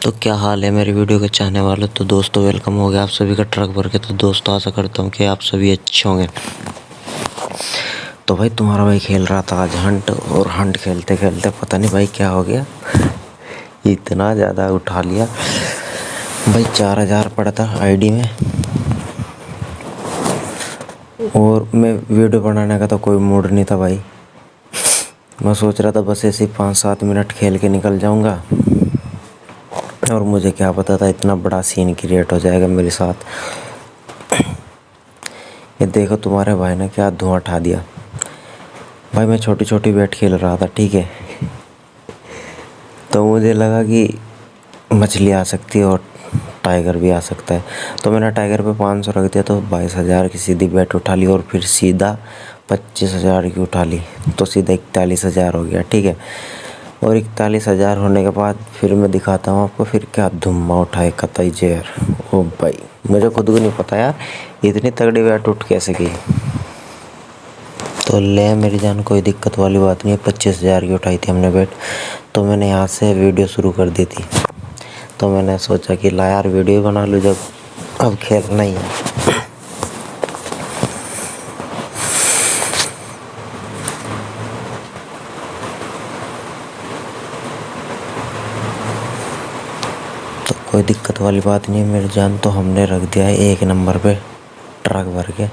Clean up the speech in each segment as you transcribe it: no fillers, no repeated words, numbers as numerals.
तो क्या हाल है मेरी वीडियो के चाहने वाले। तो दोस्तों वेलकम हो गया आप सभी का ट्रक भर के। तो दोस्तों आशा करता हूँ कि आप सभी अच्छे होंगे। तो भाई तुम्हारा भाई खेल रहा था आज हंट, और हंट खेलते खेलते पता नहीं भाई क्या हो गया इतना ज़्यादा उठा लिया भाई। 4000 पड़ा था आईडी में, और मैं वीडियो बनाने का तो कोई मूड नहीं था भाई। मैं सोच रहा था बस ऐसे 5-7 मिनट खेल के निकल जाऊँगा, और मुझे क्या पता था इतना बड़ा सीन क्रिएट हो जाएगा मेरे साथ। ये देखो तुम्हारे भाई ने क्या धुआं उठा दिया भाई। मैं छोटी छोटी बैट खेल रहा था, ठीक है। तो मुझे लगा कि मछली आ सकती है और टाइगर भी आ सकता है, तो मैंने टाइगर पे 500 रख दिया। तो 22,000 की सीधी बैट उठा ली, और फिर सीधा 25,000 की उठा ली, तो सीधा 41,000 हो गया, ठीक है। और 41,000 होने के बाद फिर मैं दिखाता हूँ आपको फिर क्या धुम्मा उठाए कतई जहर। ओ भाई मुझे खुद को नहीं पता यार इतनी तगड़ी बैट उठ कैसे गई। तो ले मेरी जान कोई दिक्कत वाली बात नहीं है। 25,000 की उठाई थी हमने बैट, तो मैंने यहाँ से वीडियो शुरू कर दी थी। तो मैंने सोचा कि ला यार वीडियो बना लूँ जब अब खेलना ही है। तो कोई दिक्कत वाली बात नहीं है मेरी जान। तो हमने रख दिया है 1 नंबर पे ट्रक भर के,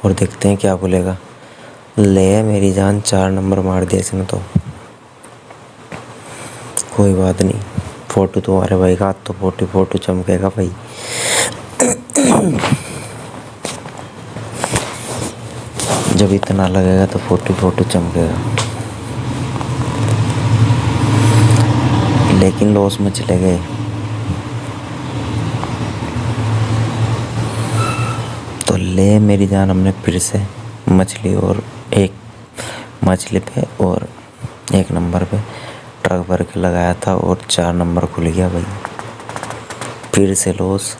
और देखते हैं क्या बोलेगा। ले मेरी जान 4 नंबर मार दिया इसने, तो कोई बात नहीं। फोटो तुम्हारे भाई का तो फोटो चमकेगा भाई। जब इतना लगेगा तो फोटो चमकेगा। लेकिन लॉस में चले गए। तो ले मेरी जान हमने फिर से मछली, और एक मछली पे और 1 नंबर पे ट्रक भर के लगाया था, और 4 नंबर खुल गया भाई। फिर से लॉस।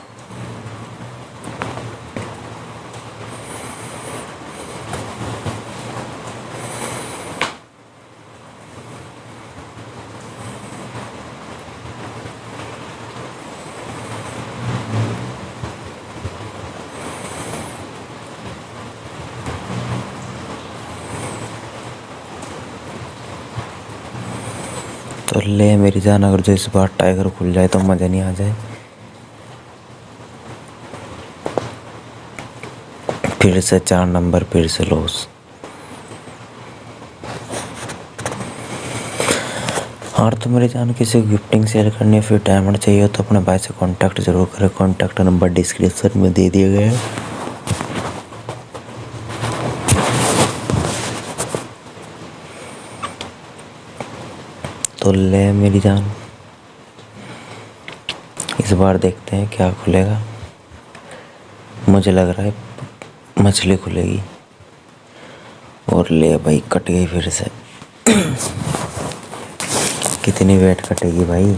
तो ले मेरी जान अगर जो इस बार टाइगर खुल जाए तो मज़ा नहीं आ जाए। फिर से 4 नंबर, फिर से लॉस। और तो मेरी जान किसी को गिफ्टिंग सेल करनी है, फिर डायमंड चाहिए तो अपने भाई से कांटेक्ट जरूर करें। कांटेक्ट नंबर डिस्क्रिप्शन में दे दिए गए हैं। तो ले मेरी जान इस बार देखते हैं क्या खुलेगा। मुझे लग रहा है मछली खुलेगी। और ले भाई कट गई फिर से। कितनी वेट कटेगी भाई।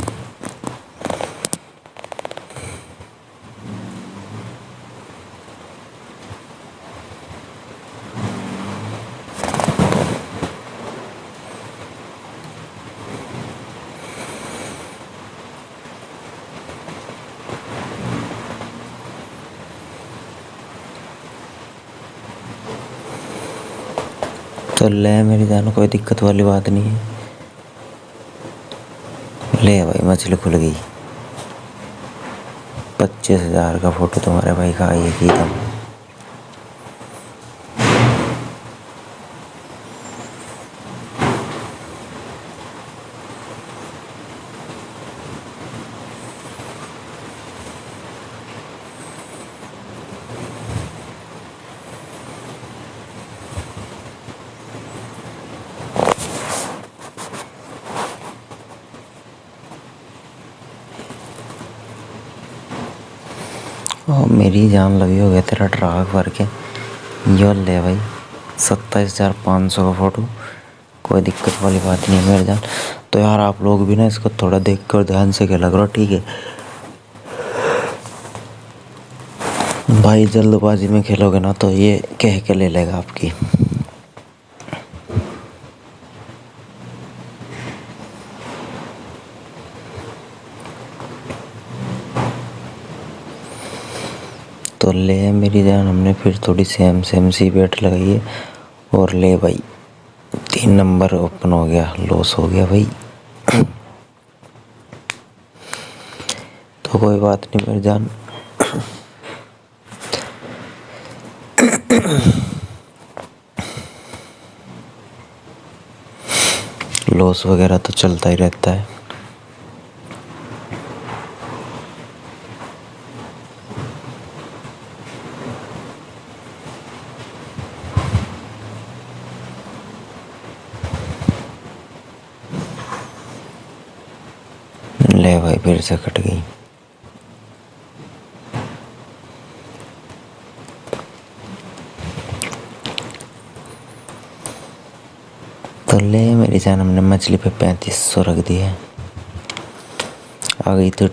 तो ले मेरी जान कोई दिक्कत वाली बात नहीं है। ले भाई मछली खुल गई। 25,000 का फोटो तुम्हारे भाई का आई है कि दम। और मेरी जान लगी हो गया तेरा ट्रक भर के। यो ले भाई 27,500 का फ़ोटो। कोई दिक्कत वाली बात नहीं है मेरी जान। तो यार आप लोग भी ना इसको थोड़ा देख कर ध्यान से खेला करो, ठीक है भाई। जल्दबाजी में खेलोगे ना तो ये कह के ले लेगा आपकी। तो ले मेरी जान, हमने फिर थोड़ी सेम सेम सी बेट लगाई है और ले भाई 3 नंबर ओपन हो गया, लॉस हो गया भाई। तो कोई बात नहीं मेरी जान, लॉस वगैरह तो चलता ही रहता है। ले भाई फिर से कट गई। तो ले मेरी जान, हमने मछली पे 3500 रख दी है, आ गई तो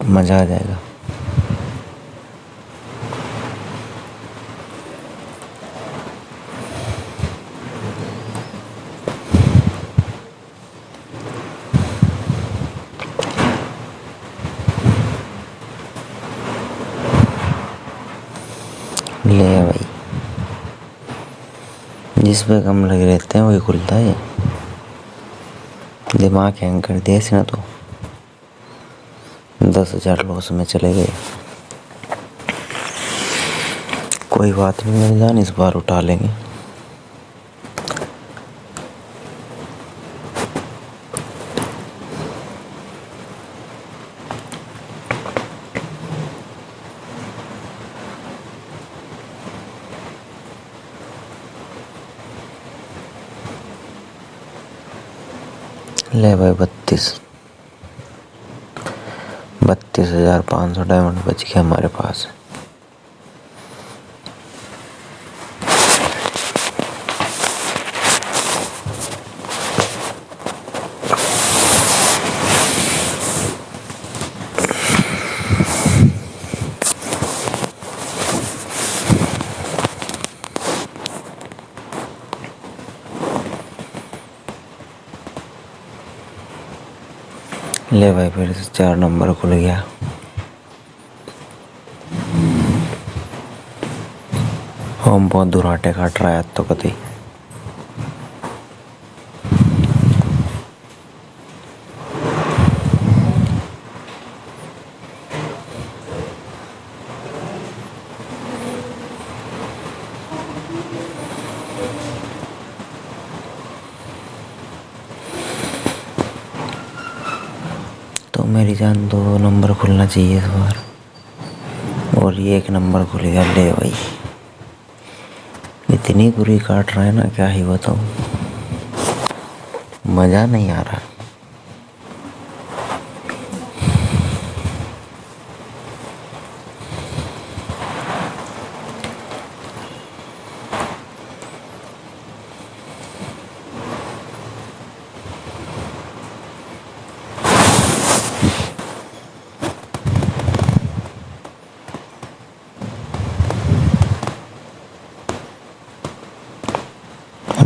मज़ा आ जाएगा। ले भाई, जिस पे कम लगे रहते हैं वही खुलता है। दिमाग हैंग कर दिया इसने तो, 10,000 लॉस में चले गए। कोई बात नहीं मेरी जान, इस बार उठा लेंगे। ले भाई 32,500 डायमंड बच गया हमारे पास। ले भाई फिर से 4 नंबर खुल गया। हम बहुत दुराटे काट रहा है तो कति। तो मेरी जान 2 नंबर खुलना चाहिए इस बार, और ये 1 नंबर खुल गया। ले भाई इतनी बुरी काट रहा है ना, क्या ही बताऊं, मज़ा नहीं आ रहा।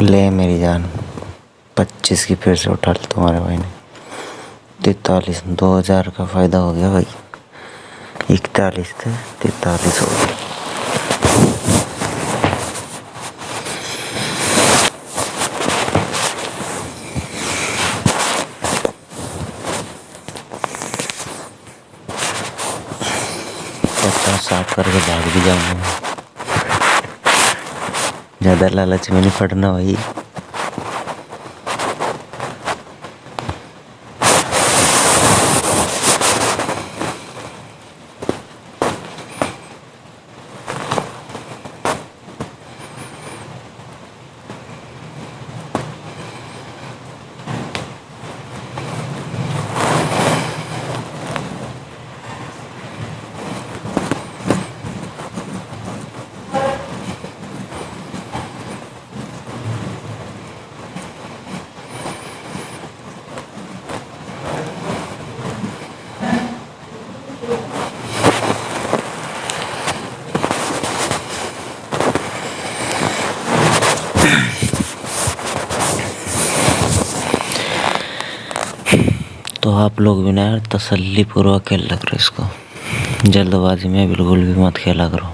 ले मेरी जान 25 की फिर से उठा ली तुम्हारे भाई ने। 43, 2000 का फ़ायदा हो गया भाई। 41 थे, 43 हो गया। साफ करके भाग भी जाऊंगा, ज़्यादा लालच में नहीं पड़ना भाई। तो आप लोग भी ना यार तसल्ली पूर्वक खेल लग रहे इसको। जल्दबाजी में बिल्कुल भी मत खेला करो।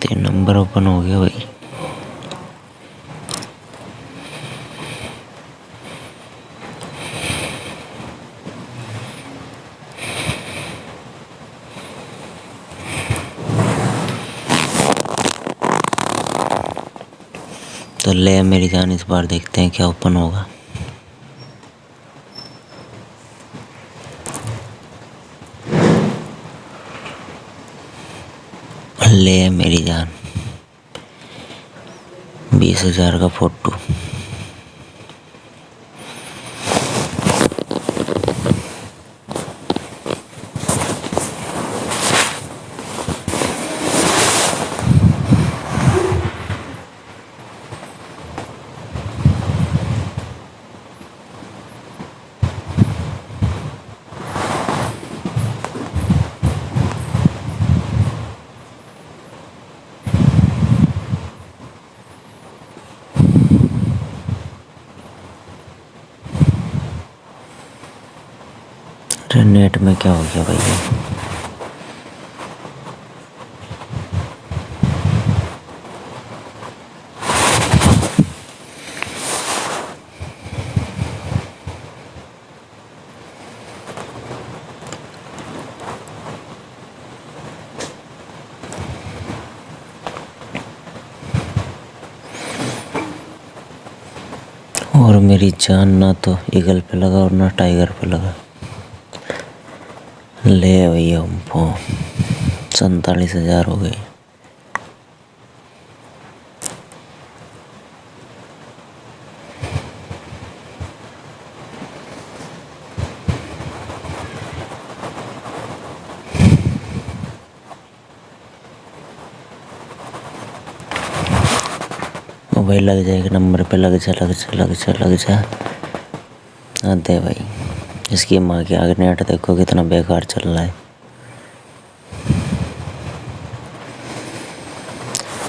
तीन नंबर ओपन हो गया भाई। तो ले मेरी जान, इस बार देखते हैं क्या ओपन होगा। ले मेरी जान, 20,000 का फोटो। अरे नेट में क्या हो गया भैया। और मेरी जान ना तो ईगल पे लगा और ना टाइगर पे लगा। ले भैया, हमको 47,000 हो गए। भाई लग जाएगा नंबर पे, लग जा लग जा लग जा लग जा। अरे भाई, इसकी माँ के आगे नेट देखो कितना बेकार चल रहा है।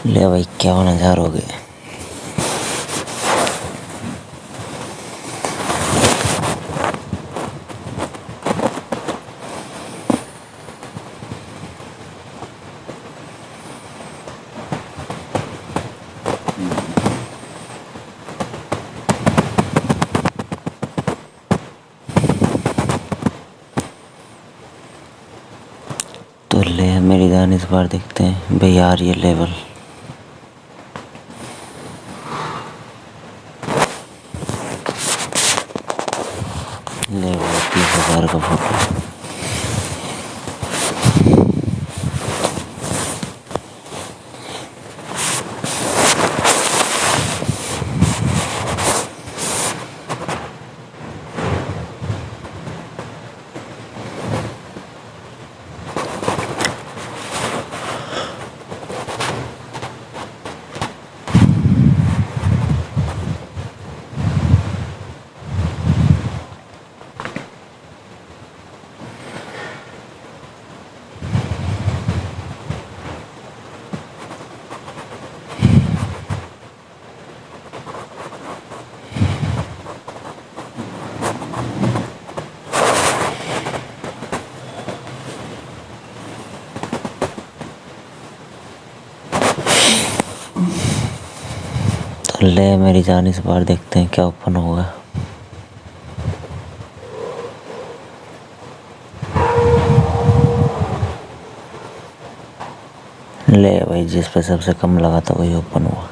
ले भाई, 51,000 हो गए। तो ले मेरी जान, इस बार देखते हैं भाई यार ये लेवल। ले भाई, 30,000 का फोटो। तो ले मेरी जान, इस बार देखते हैं क्या ओपन होगा। ले भाई, जिस पे सबसे कम लगा था वही ओपन हुआ।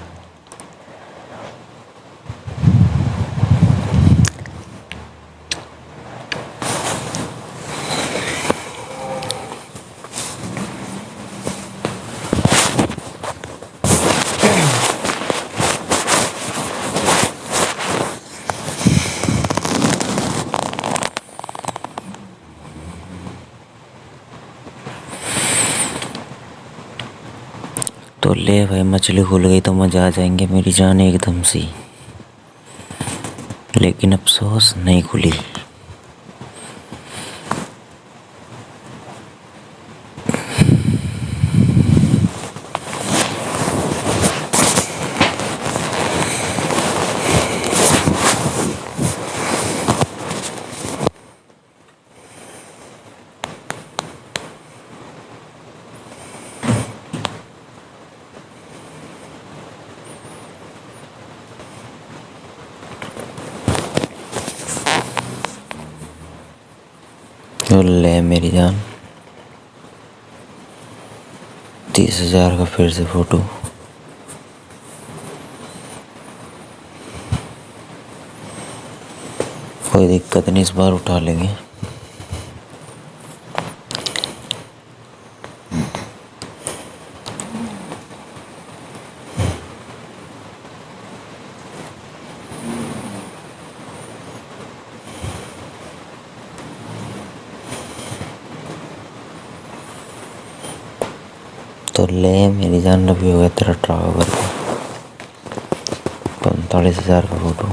तो ले भाई, मछली खुल गई तो मजा आ जाएंगे मेरी जान एकदम से। लेकिन अफसोस नहीं खुली। तो ले मेरी जान, 30,000 का फिर से फोटो। कोई दिक्कत नहीं, इस बार उठा लेंगे। तो ले मेरी जान, अभी हो गया तेरा ट्रावर का 45,000 का फोटो।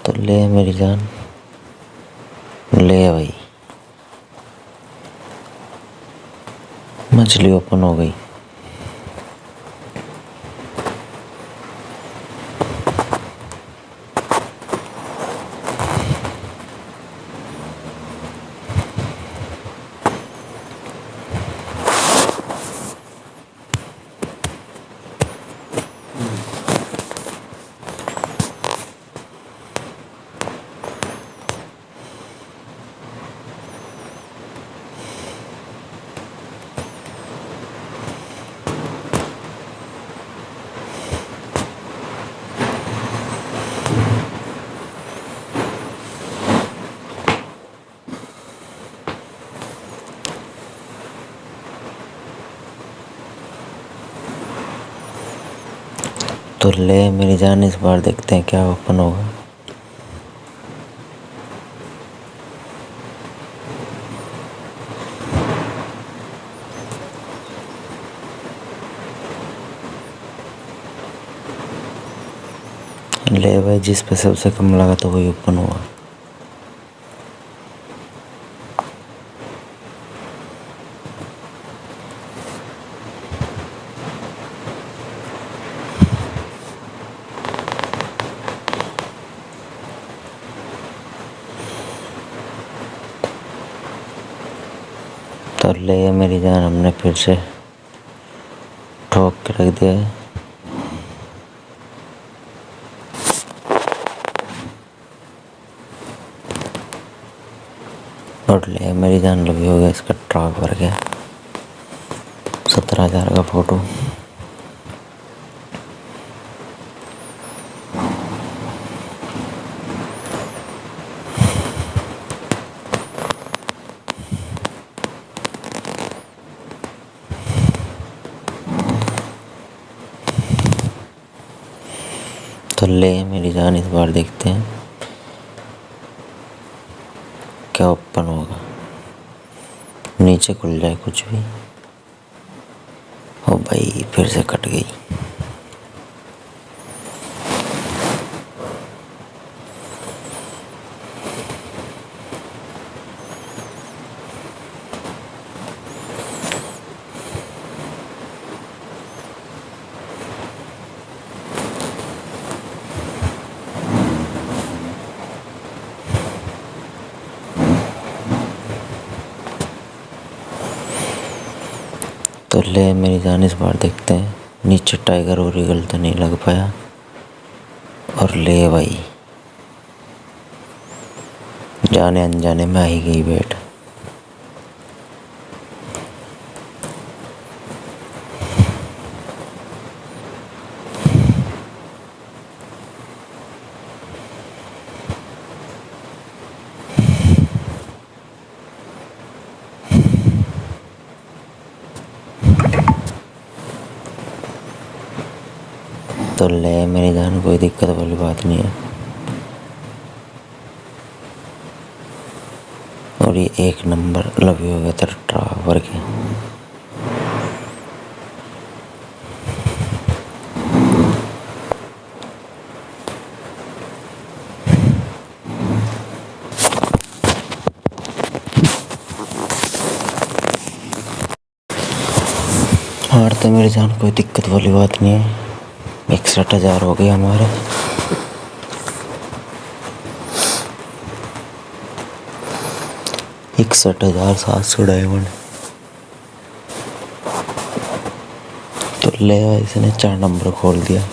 तो ले मेरी जान, ले भाई, मछली ओपन हो गई। तो ले मेरी जान, इस बार देखते हैं क्या ओपन होगा। ले भाई, जिस पे सबसे कम लगा तो वही ओपन हुआ। तो ले मेरी जान, हमने फिर से ठोक के रख दिया है। और ले मेरी जान, लगी हो गया, इसका ट्रक भर गया 17,000 का फोटो। तो ले मेरी जान, इस बार देखते हैं क्या ओपन होगा। नीचे खुल जाए कुछ भी। ओ भाई, फिर से कट गई। तो ले मेरी जान, इस बार देखते हैं नीचे टाइगर और ईगल तो नहीं लग पाया। और ले भाई, जाने अनजाने में आ ही गई बैठ। तो ले मेरी जान, कोई दिक्कत वाली बात नहीं है। और ये 1 नंबर लव यू हो गया तेरा ड्राइवर के। हार तो मेरी जान, कोई दिक्कत वाली बात नहीं है। 61,000 हो गए हमारे। $61,700 डायमंड। तो ले इसने 4 नंबर खोल दिया।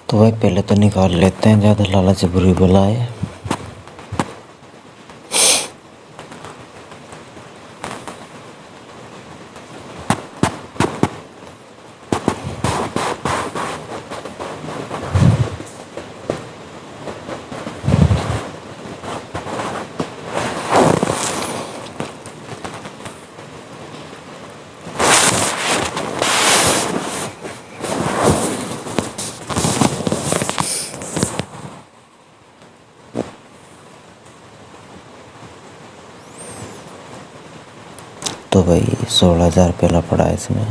तो भाई पहले तो निकाल लेते हैं, ज़्यादा लालच बुरी बला है। तो भाई 16,000 पहला पड़ा है इसमें।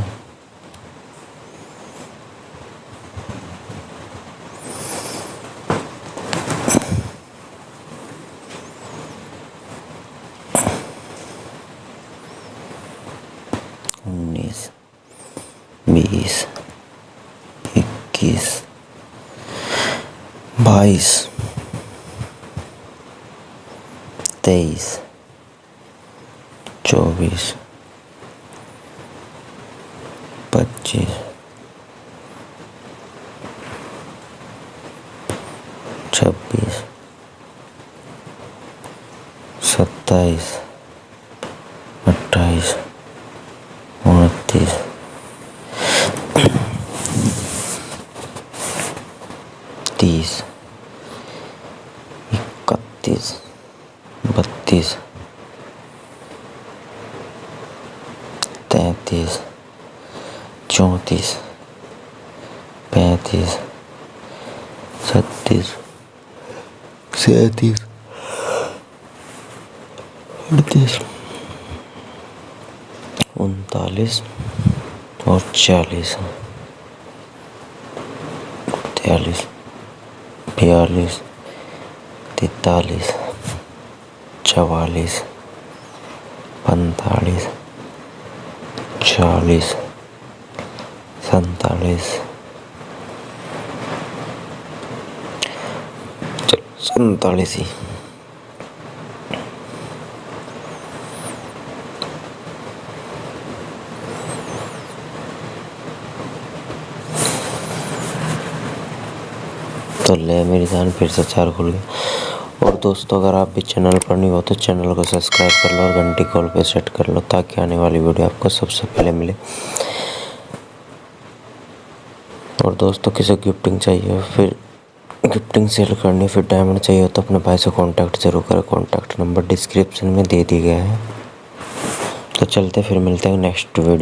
उन्नीस, 20, 21, 22, 23, 24, 25, 26, 27, 28, 29, 30, 31, 32, 33, 34, 35, 36, 37, 38, 39 और 40, 43, 42, 43, 44, 45, 40, 47, 47 ही। तो ले मेरी जान, फिर से 4 खुल गए। और दोस्तों, अगर आप भी चैनल पर नहीं हो तो चैनल को सब्सक्राइब कर लो और घंटी कॉल पे सेट कर लो, ताकि आने वाली वीडियो आपको सबसे पहले मिले। और दोस्तों, किसी गिफ्टिंग चाहिए, फिर गिफ्टिंग सेल करनी, फिर डायमंड चाहिए तो अपने भाई से कांटेक्ट जरूर करें। कांटेक्ट नंबर डिस्क्रिप्शन में दे दिया गया है। तो चलते फिर मिलते हैं नेक्स्ट वीडियो।